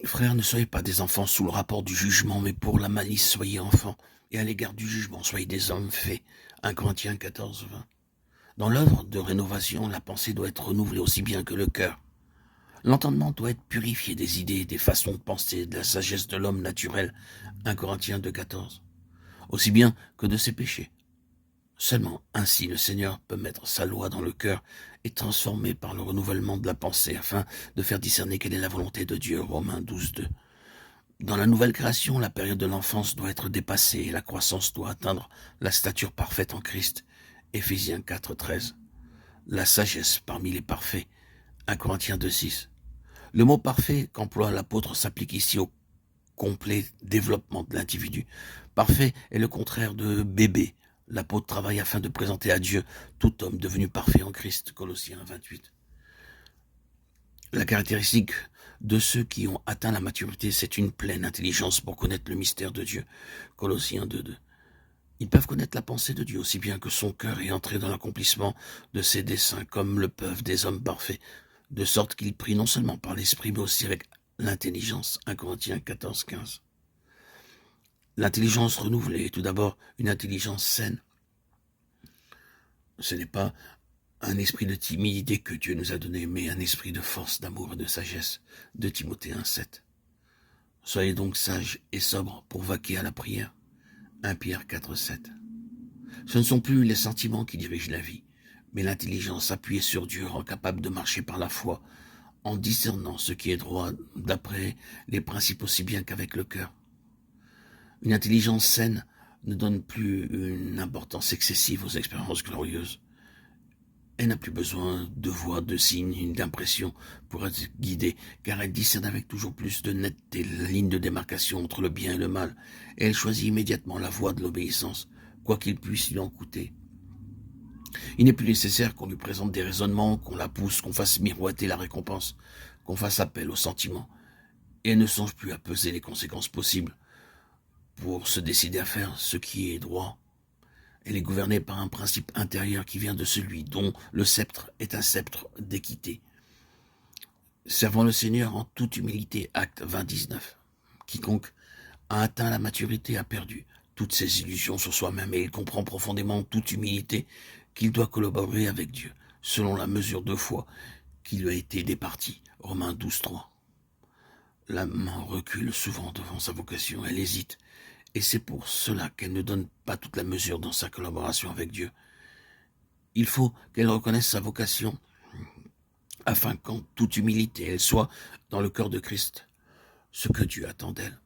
Frères, ne soyez pas des enfants sous le rapport du jugement, mais pour la malice, soyez enfants. Et à l'égard du jugement, soyez des hommes faits. 1 Corinthiens 14, 20. Dans l'œuvre de rénovation, la pensée doit être renouvelée aussi bien que le cœur. L'entendement doit être purifié des idées, des façons de penser, de la sagesse de l'homme naturel. 1 Corinthiens 2, 14. Aussi bien que de ses péchés. Seulement ainsi le Seigneur peut mettre sa loi dans le cœur et transformer par le renouvellement de la pensée afin de faire discerner quelle est la volonté de Dieu. Romains 12, 2. Dans la nouvelle création, la période de l'enfance doit être dépassée et la croissance doit atteindre la stature parfaite en Christ. Éphésiens 4, 13. La sagesse parmi les parfaits. 1 Corinthiens 2, 6. Le mot parfait qu'emploie l'apôtre s'applique ici au complet développement de l'individu. Parfait est le contraire de bébé. L'apôtre travaille afin de présenter à Dieu tout homme devenu parfait en Christ. Colossiens 28. La caractéristique de ceux qui ont atteint la maturité, c'est une pleine intelligence pour connaître le mystère de Dieu. Colossiens 2, 2. Ils peuvent connaître la pensée de Dieu aussi bien que son cœur et entrer dans l'accomplissement de ses desseins comme le peuvent des hommes parfaits, de sorte qu'ils prient non seulement par l'esprit mais aussi avec l'intelligence. 1 Corinthiens 14, 15. L'intelligence renouvelée est tout d'abord une intelligence saine. Ce n'est pas un esprit de timidité que Dieu nous a donné, mais un esprit de force, d'amour et de sagesse. 2 Timothée 1, 7. Soyez donc sages et sobres pour vaquer à la prière. 1 Pierre 4, 7. Ce ne sont plus les sentiments qui dirigent la vie, mais l'intelligence appuyée sur Dieu rend capable de marcher par la foi, en discernant ce qui est droit d'après les principes aussi bien qu'avec le cœur. Une intelligence saine ne donne plus une importance excessive aux expériences glorieuses. Elle n'a plus besoin de voix, de signes, d'impressions pour être guidée, car elle discerne avec toujours plus de netteté la ligne de démarcation entre le bien et le mal, et elle choisit immédiatement la voie de l'obéissance, quoi qu'il puisse lui en coûter. Il n'est plus nécessaire qu'on lui présente des raisonnements, qu'on la pousse, qu'on fasse miroiter la récompense, qu'on fasse appel aux sentiments, et elle ne songe plus à peser les conséquences possibles pour se décider à faire ce qui est droit. Elle est gouvernée par un principe intérieur qui vient de celui dont le sceptre est un sceptre d'équité. Servant le Seigneur en toute humilité, acte 20, 19. Quiconque a atteint la maturité a perdu toutes ses illusions sur soi-même et il comprend profondément en toute humilité qu'il doit collaborer avec Dieu, selon la mesure de foi qui lui a été départie. Romains 12, 3. L'âme recule souvent devant sa vocation, elle hésite, et c'est pour cela qu'elle ne donne pas toute la mesure dans sa collaboration avec Dieu. Il faut qu'elle reconnaisse sa vocation, afin qu'en toute humilité, elle soit dans le cœur de Christ, ce que Dieu attend d'elle.